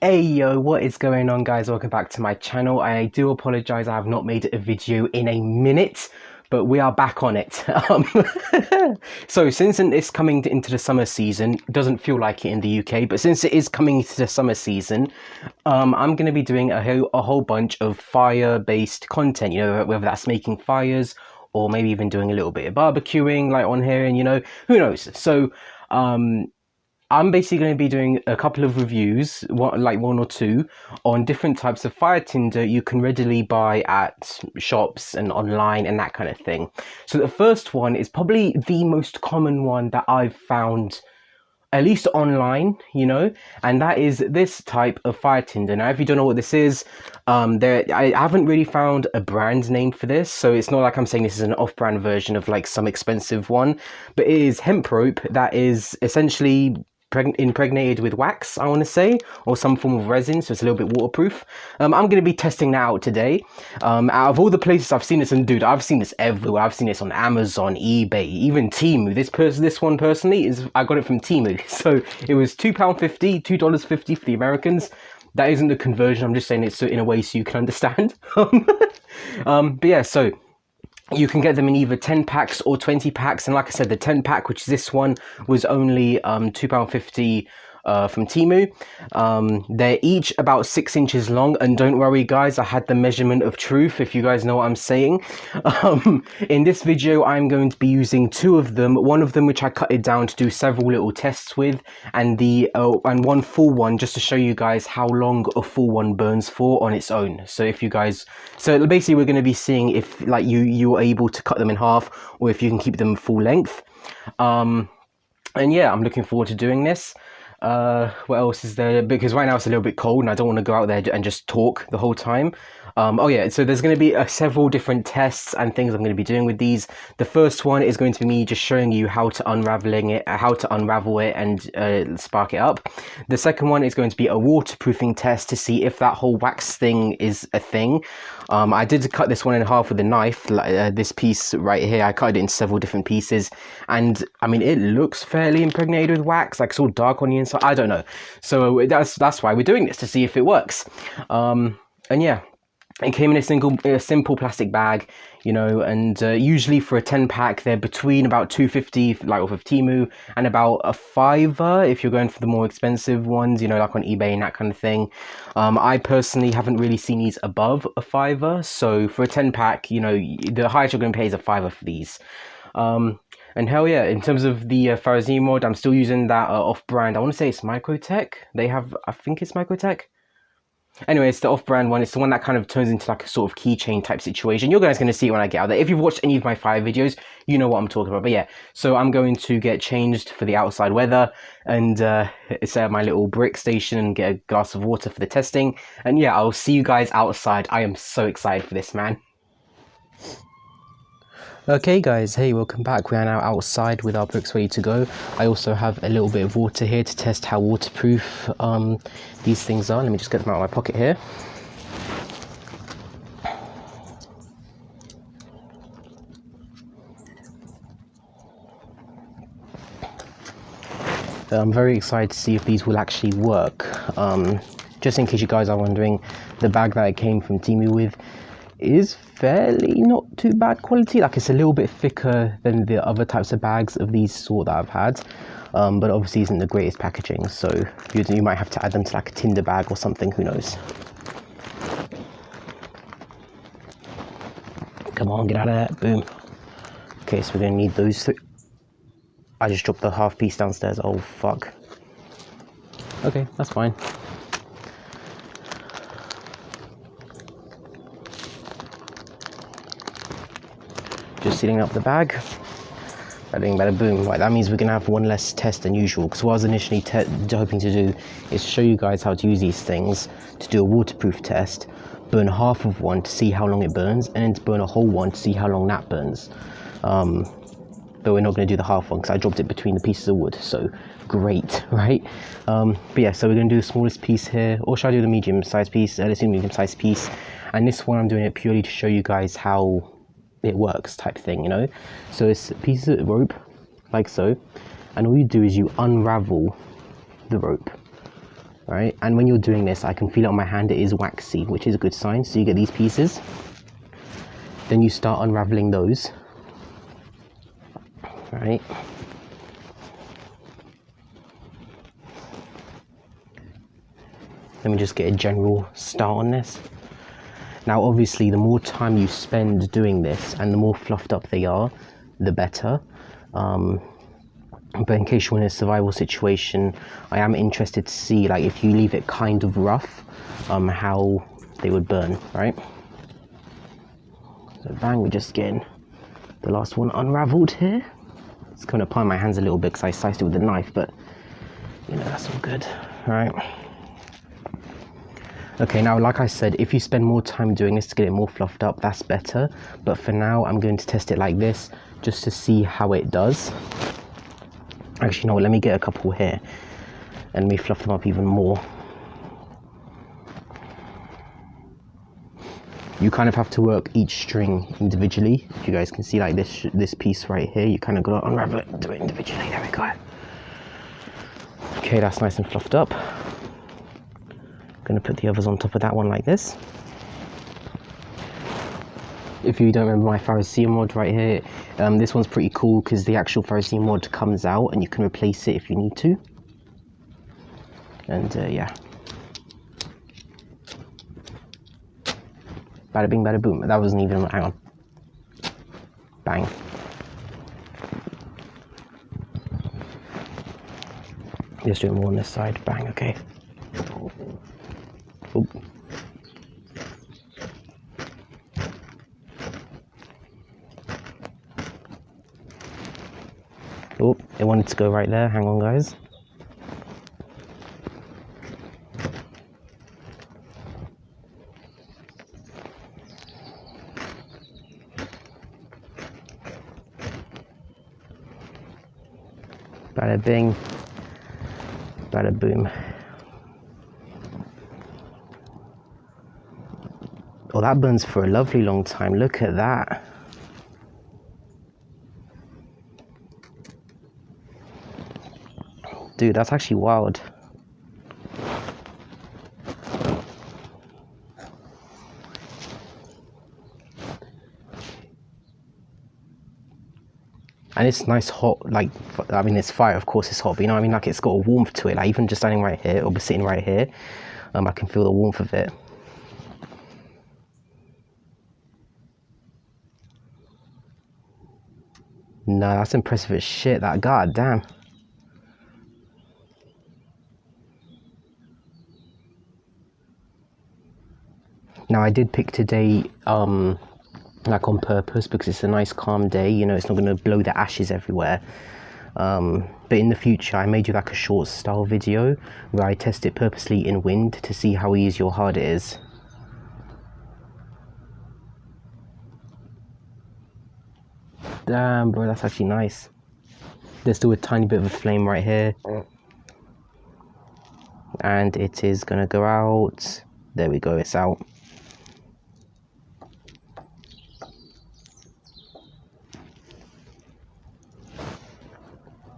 Hey yo, what is going on, guys? Welcome back to my channel. I do apologize, I have not made a video in a minute, but we are back on it. So since it's coming into the summer season, it doesn't feel like it in the UK, but since it is coming into the summer season, I'm going to be doing a whole bunch of fire-based content, you know, whether that's making fires or maybe even doing a little bit of barbecuing like on here, and you know, who knows. So I'm basically going to be doing a couple of reviews, one or two, on different types of fire tinder you can readily buy at shops and online and that kind of thing. So the first one is probably the most common one that I've found, at least online, you know, and that is this type of fire tinder. Now, if you don't know what this is, I haven't really found a brand name for this, so it's not like I'm saying this is an off-brand version of like some expensive one, but it is hemp rope that is essentially impregnated with wax, I want to say, or some form of resin, so it's a little bit waterproof. I'm going to be testing that out today. Out of all the places I've seen this, and dude, I've seen this everywhere. I've seen this on Amazon, eBay, even Temu. This one personally I got it from Temu, so it was £2.50, $2.50 for the Americans. That isn't the conversion, I'm just saying it so in a way so you can understand. But yeah, so you can get them in either 10 packs or 20 packs, and like I said, the 10 pack, which is this one, was only £2.50 from Temu. They're each about 6 inches long, and don't worry guys, I had the measurement of truth, if you guys know what I'm saying. In this video I'm going to be using two of them, one of them which I cut it down to do several little tests with, and one full one just to show you guys how long a full one burns for on its own. So basically we're going to be seeing if like you are able to cut them in half, or if you can keep them full length. And yeah, I'm looking forward to doing this. What else is there? Because right now it's a little bit cold and I don't want to go out there and just talk the whole time. Oh yeah, so there's going to be several different tests and things I'm going to be doing with these. The first one is going to be me just showing you how to unravel it and spark it up. The second one is going to be a waterproofing test to see if that whole wax thing is a thing. I did cut this one in half with a knife, like this piece right here. I cut it in several different pieces, and I mean it looks fairly impregnated with wax, like it's all dark on the inside. I don't know, so that's why we're doing this, to see if it works. And yeah, it came in a simple plastic bag, you know, and usually for a 10 pack they're between about £2.50 like off of Temu, and about a £5 if you're going for the more expensive ones, you know, like on eBay and that kind of thing. I personally haven't really seen these above a £5, so for a 10 pack, you know, the highest you're going to pay is a £5 for these. And hell yeah, in terms of the Farazine mod, I'm still using that off-brand. I want to say it's Microtech. I think it's Microtech. Anyway, it's the off-brand one. It's the one that kind of turns into like a sort of keychain type situation. You're guys going to see it when I get out there. If you've watched any of my fire videos, you know what I'm talking about. But yeah, so I'm going to get changed for the outside weather and set up my little brick station and get a glass of water for the testing. And yeah, I'll see you guys outside. I am so excited for this, man. Okay guys, hey, welcome back. We are now outside with our bricks ready to go. I also have a little bit of water here to test how waterproof these things are. Let me just get them out of my pocket here. I'm very excited to see if these will actually work. Just in case you guys are wondering, the bag that I came from Temu with is fairly not too bad quality. Like, it's a little bit thicker than the other types of bags of these sort that I've had, but obviously isn't the greatest packaging, so you might have to add them to like a Tinder bag or something, who knows. Come on, get out of there. Boom. Okay, so we're gonna need those three. I just dropped the half piece downstairs. Oh fuck. Okay, that's fine. Just sealing up the bag. Bada bing, bada boom. Right, that means we're gonna have one less test than usual, because what I was initially hoping to do is show you guys how to use these things to do a waterproof test, burn half of one to see how long it burns, and then to burn a whole one to see how long that burns. But we're not going to do the half one because I dropped it between the pieces of wood, so great, right? But yeah, so we're going to do the smallest piece here, or should I do the medium sized piece? Let's do the medium sized piece, and this one I'm doing it purely to show you guys how it works type thing, you know. So it's a piece of rope like so, and all you do is you unravel the rope. right? And when you're doing this, I can feel it on my hand, it is waxy, which is a good sign. So you get these pieces, then you start unraveling those, right? Let me just get a general start on this. Now obviously the more time you spend doing this and the more fluffed up they are, the better. But in case you're in a survival situation, I am interested to see, like, if you leave it kind of rough, how they would burn, right? So bang, we're just getting the last one unraveled here. It's coming apart in my hands a little bit because I sliced it with a knife, but you know, that's all good, right? Okay, now like I said, if you spend more time doing this to get it more fluffed up, that's better. But for now, I'm going to test it like this just to see how it does. Actually, no, let me get a couple here and me fluff them up even more. You kind of have to work each string individually. If you guys can see, like this piece right here, you kind of got to unravel it, do it individually. There we go. Okay, that's nice and fluffed up. I'm going to put the others on top of that one like this. If you don't remember my Pharisee mod right here, this one's pretty cool because the actual Pharisee mod comes out and you can replace it if you need to. And yeah. Bada bing, bada boom. That wasn't even, hang on. Bang. Just do it more on this side. Bang, okay. Oop. Oh, it wanted to go right there. Hang on, guys. Bada bing, bada boom. Oh, that burns for a lovely long time. Look at that. Dude, that's actually wild. And it's nice hot, like, I mean, it's fire, of course it's hot, but you know what I mean, like, it's got a warmth to it. Like, even just standing right here, or sitting right here, I can feel the warmth of it. No, that's impressive as shit, that, god damn. Now, I did pick today, like, on purpose, because it's a nice calm day, you know, it's not going to blow the ashes everywhere. But in the future, I may do like a short style video where I test it purposely in wind to see how easy or hard it is. Damn, bro, that's actually nice. There's still a tiny bit of a flame right here. And it is gonna go out. There we go, it's out.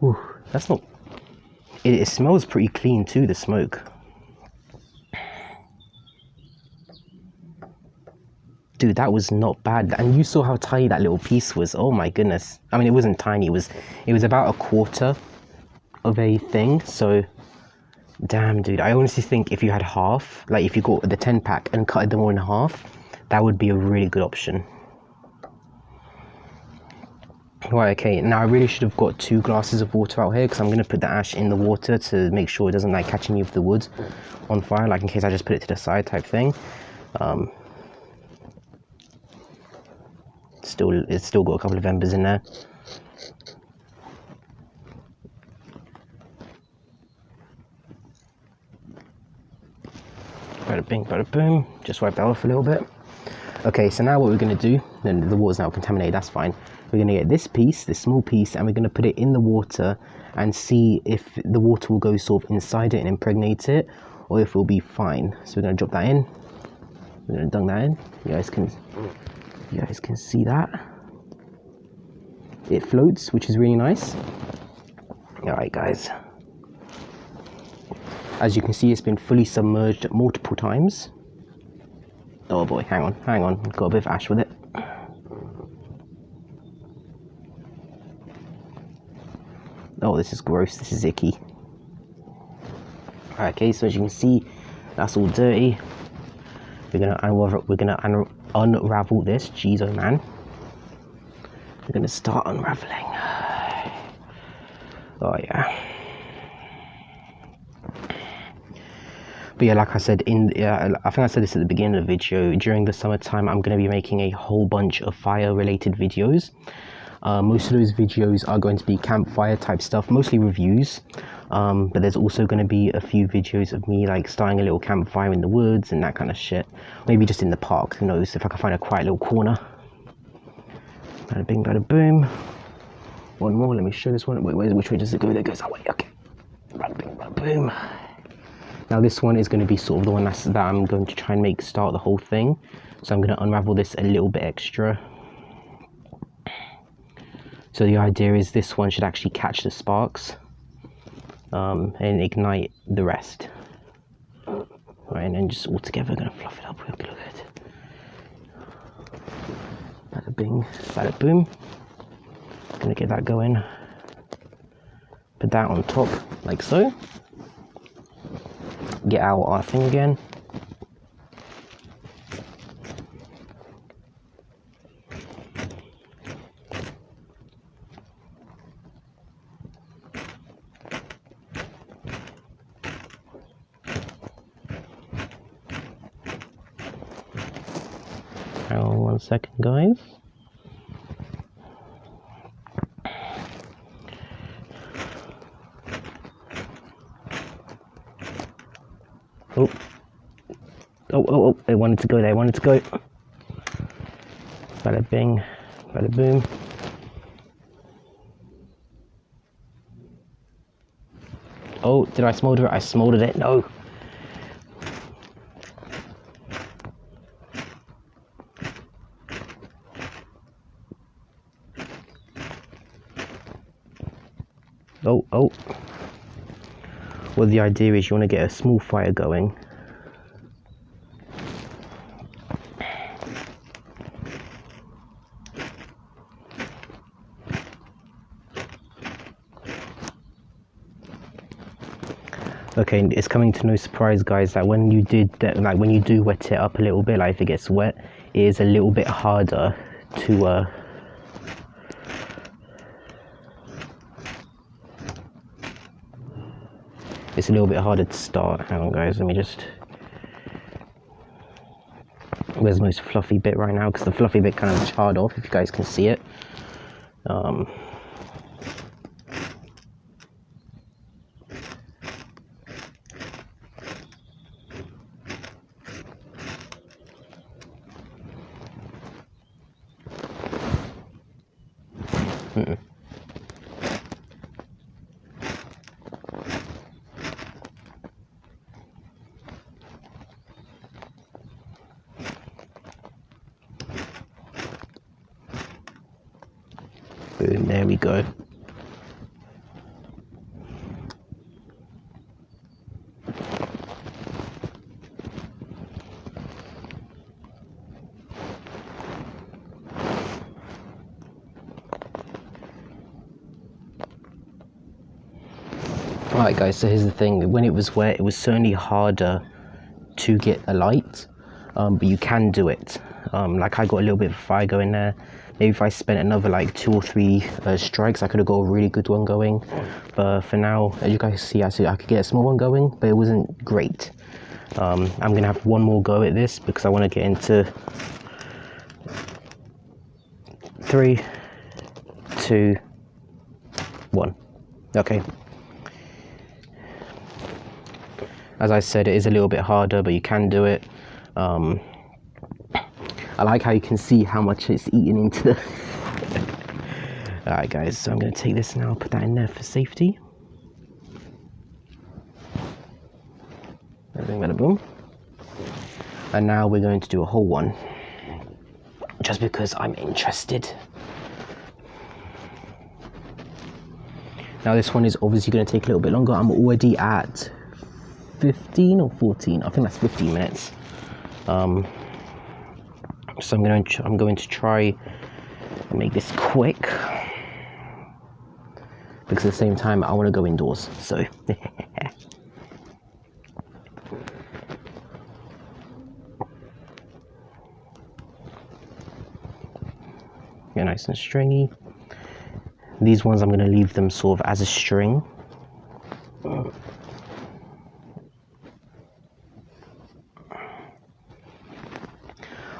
Ooh, that's not... It smells pretty clean too, the smoke. Dude, that was not bad. And you saw how tiny that little piece was. Oh my goodness. I mean, it wasn't tiny. It was about a quarter of a thing. So, damn, dude. I honestly think if you had half, like if you got the 10 pack and cut them all in half, that would be a really good option. Right, okay. Now I really should have got 2 glasses of water out here because I'm going to put the ash in the water to make sure it doesn't like catch any of the wood on fire, like in case I just put it to the side type thing. It's still got a couple of embers in there. Bada bing, bada boom. Just wipe that off a little bit. Okay, so now what we're going to do, then the water's now contaminated, that's fine. We're going to get this piece, this small piece, and we're going to put it in the water and see if the water will go sort of inside it and impregnate it, or if it'll be fine. So we're going to drop that in. We're going to dunk that in. You guys can see that. It floats, which is really nice. Alright guys. As you can see, it's been fully submerged multiple times. Oh boy, hang on, got a bit of ash with it. Oh, this is gross, this is icky. Okay, so as you can see, that's all dirty. We're gonna unravel this. Jeez, oh man. We're gonna start unraveling. Oh yeah. But yeah, like I said, I think I said this at the beginning of the video, during the summertime I'm going to be making a whole bunch of fire related videos. Most of those videos are going to be campfire type stuff, mostly reviews, but there's also going to be a few videos of me like starting a little campfire in the woods and that kind of shit. Maybe just in the park, who knows, if I can find a quiet little corner. Bada bing, bada boom. One more, let me show this one. Wait, which way does it go? There it goes, oh wait, okay. Bada bing, bada boom. Now this one is going to be sort of the one that I'm going to try and make start the whole thing. So I'm going to unravel this a little bit extra. So the idea is this one should actually catch the sparks and ignite the rest. Right, and then just all together, going to fluff it up real good. Bada bing, bada boom. Going to get that going. Put that on top like so. Get out our thing again. Hang on 1 second, guys. Oh, it wanted to go there, Bada bing, bada boom. Oh, did I smolder it? I smoldered it, no. Oh. Well, the idea is you want to get a small fire going. Okay, it's coming to no surprise, guys, that when you do wet it up a little bit, like if it gets wet, it is a little bit harder to it's a little bit harder to start. Hang on, guys, let me just, where's the most fluffy bit right now, because the fluffy bit kind of charred off, if you guys can see it. Boom, there we go. Alright guys, so here's the thing, when it was wet it was certainly harder to get a light, but you can do it. Like I got a little bit of fire going there. Maybe if I spent another like 2 or 3 strikes I could have got a really good one going, but for now, as you guys see, I could get a small one going, but it wasn't great. I'm gonna have one more go at this because I want to get into 3, 2, 1. Okay. As I said, it is a little bit harder, but you can do it. I like how you can see how much it's eaten into the... Alright guys, so I'm going to take this now, put that in there for safety. Bada boom. And now we're going to do a whole one. Just because I'm interested. Now this one is obviously going to take a little bit longer. I'm already at 15 or 14. I think that's 15 minutes. So I'm going to try and make this quick, because at the same time I want to go indoors. So yeah, nice and stringy. These ones I'm going to leave them sort of as a string.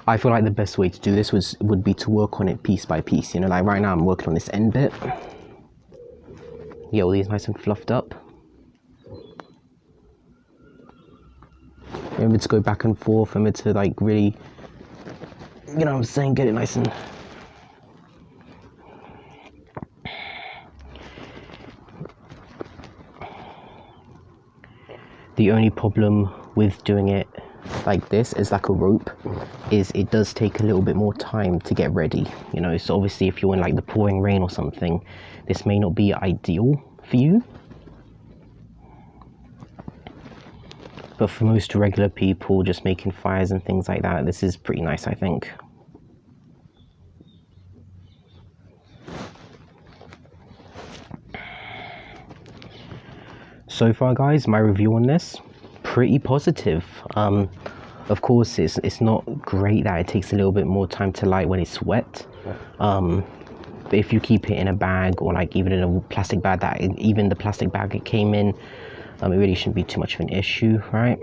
I feel like the best way to do this would be to work on it piece by piece. You know, like right now I'm working on this end bit. Get all these nice and fluffed up. Remember to go back and forth. Remember to like really, you know what I'm saying, get it nice and... The only problem with doing it like this is like a rope is it does take a little bit more time to get ready, you know. So obviously if you're in like the pouring rain or something, this may not be ideal for you, but for most regular people just making fires and things like that, this is pretty nice, I think. So far guys, my review on this, pretty positive. Of course it's not great that it takes a little bit more time to light when it's wet, but if you keep it in a bag or like even in a plastic bag, even the plastic bag it came in, it really shouldn't be too much of an issue, right?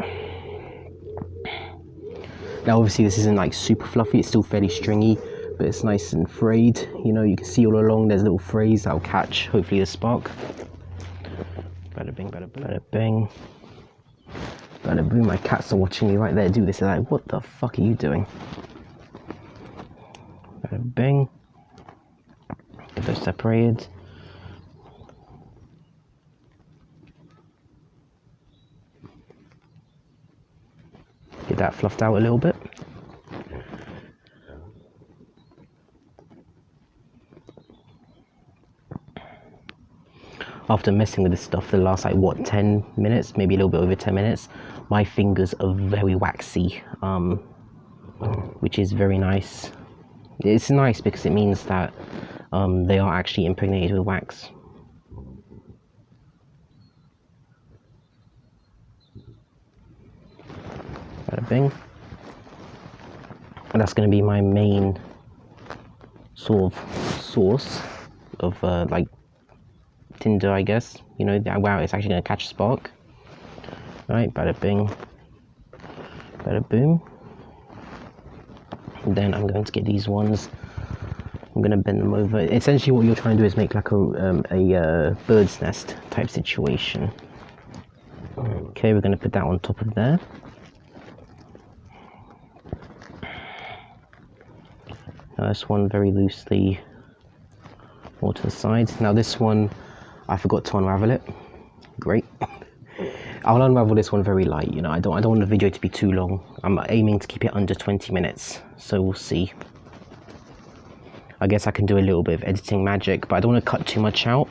Now obviously this isn't like super fluffy, it's still fairly stringy, but it's nice and frayed. You know, you can see all along there's little frays that'll catch hopefully the spark. Bada bing, bada bing, bada bing, bada boom. My cats are watching me right there do this. They're like, what the fuck are you doing? Bada bing. Get those separated. Get that fluffed out a little bit. After messing with this stuff for the last like what 10 minutes, maybe a little bit over 10 minutes, my fingers are very waxy, which is very nice. It's nice because it means that they are actually impregnated with wax. Bada bing. And that's going to be my main sort of source of like tinder, I guess. You know, wow, it's actually going to catch a spark. Right, bada bing, bada boom. And then I'm going to get these ones. I'm going to bend them over. Essentially what you're trying to do is make like a bird's nest type situation. Okay, we're going to put that on top of there. Now this one very loosely more to the side. Now this one, I forgot to unravel it. Great. I'll unravel this one very light, you know. I don't want the video to be too long. I'm aiming to keep it under 20 minutes, so we'll see. I guess I can do a little bit of editing magic, but I don't want to cut too much out.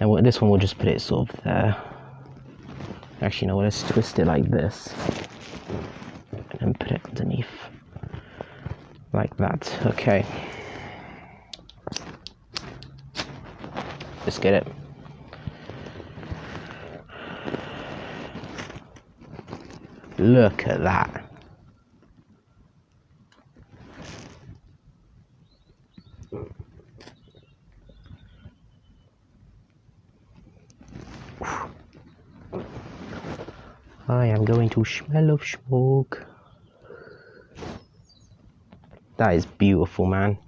And this one we'll just put it sort of there. Actually, no, let's twist it like this and then put it underneath like that. Okay, let's get it. Look at that. I am going to smell of smoke. That is beautiful, man.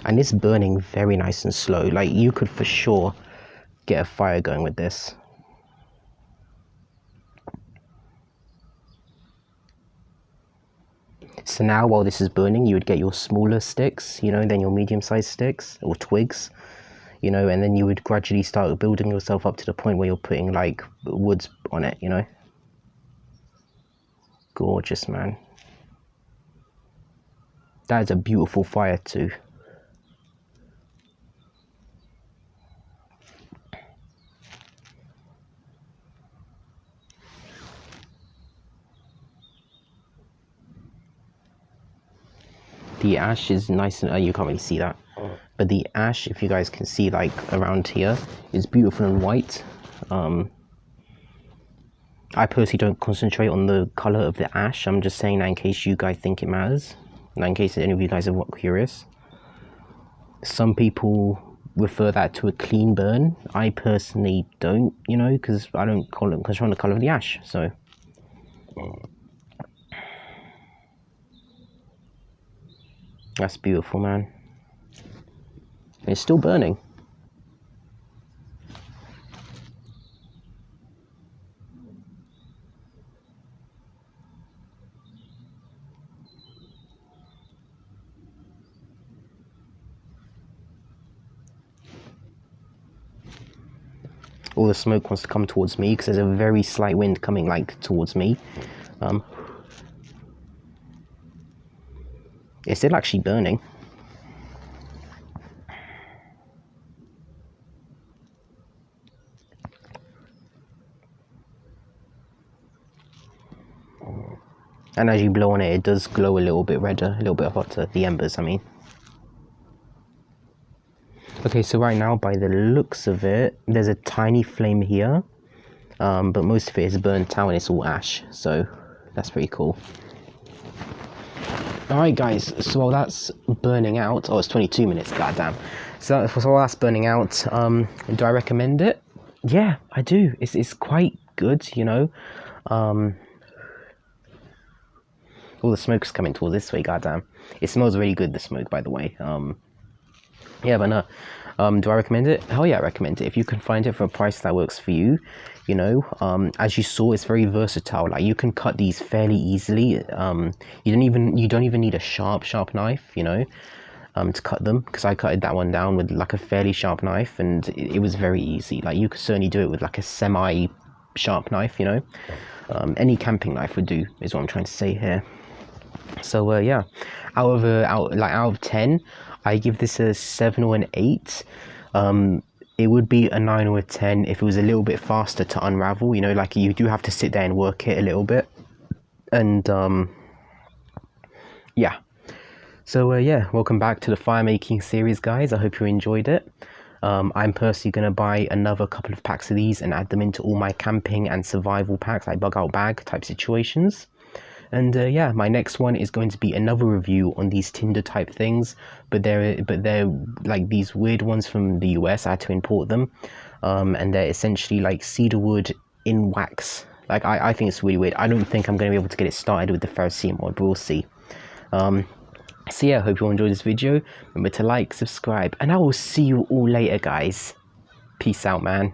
And it's burning very nice and slow. Like, you could for sure get a fire going with this. So now while this is burning, you would get your smaller sticks, you know, then your medium-sized sticks or twigs, you know, and then you would gradually start building yourself up to the point where you're putting like woods on it, you know. Gorgeous, man. That is a beautiful fire too. the ash is nice and you can't really see that, but the ash, if you guys can see, like around here, is beautiful and white. I personally don't concentrate on the color of the ash. I'm just saying that in case you guys think it matters, and in case any of you guys are curious. Some people refer that to a clean burn. I personally don't, you know, because I don't control the color of the ash. So that's beautiful, man. It's still burning. All the smoke wants to come towards me because there's a very slight wind coming like towards me. It's still actually burning. And as you blow on it, it does glow a little bit redder, a little bit hotter, the embers, I mean. Okay, so right now, by the looks of it, there's a tiny flame here, but most of it is burnt out and it's all ash, so that's pretty cool. Alright guys, so while that's burning out, oh, it's 22 minutes, goddamn. So while that's burning out, do I recommend it? Yeah, I do. It's quite good, you know. All the smoke's coming towards this way, goddamn. It smells really good, the smoke, by the way. Yeah, but no. Do I recommend it? Hell yeah, I recommend it. If you can find it for a price that works for you, you know. As you saw, it's very versatile. Like, you can cut these fairly easily. You don't even need a sharp knife, you know, to cut them. Because I cutted that one down with like a fairly sharp knife, and it was very easy. Like, you could certainly do it with like a semi-sharp knife, you know. Any camping knife would do, is what I'm trying to say here. So yeah, out of 10, I give this a 7 or an 8. It would be a 9 or a 10 if it was a little bit faster to unravel, you know, like you do have to sit there and work it a little bit. And yeah, so yeah, welcome back to the fire making series, guys. I hope you enjoyed it. I'm personally going to buy another couple of packs of these and add them into all my camping and survival packs, like bug out bag type situations. And yeah, my next one is going to be another review on these Tinder type things, but they're like these weird ones from the US. I had to import them, and they're essentially like cedar wood in wax. Like, I think it's really weird. I don't think I'm going to be able to get it started with the Pharisee mod, but we'll see. So yeah, I hope you all enjoyed this video. Remember to like, subscribe, and I will see you all later, guys. Peace out, man.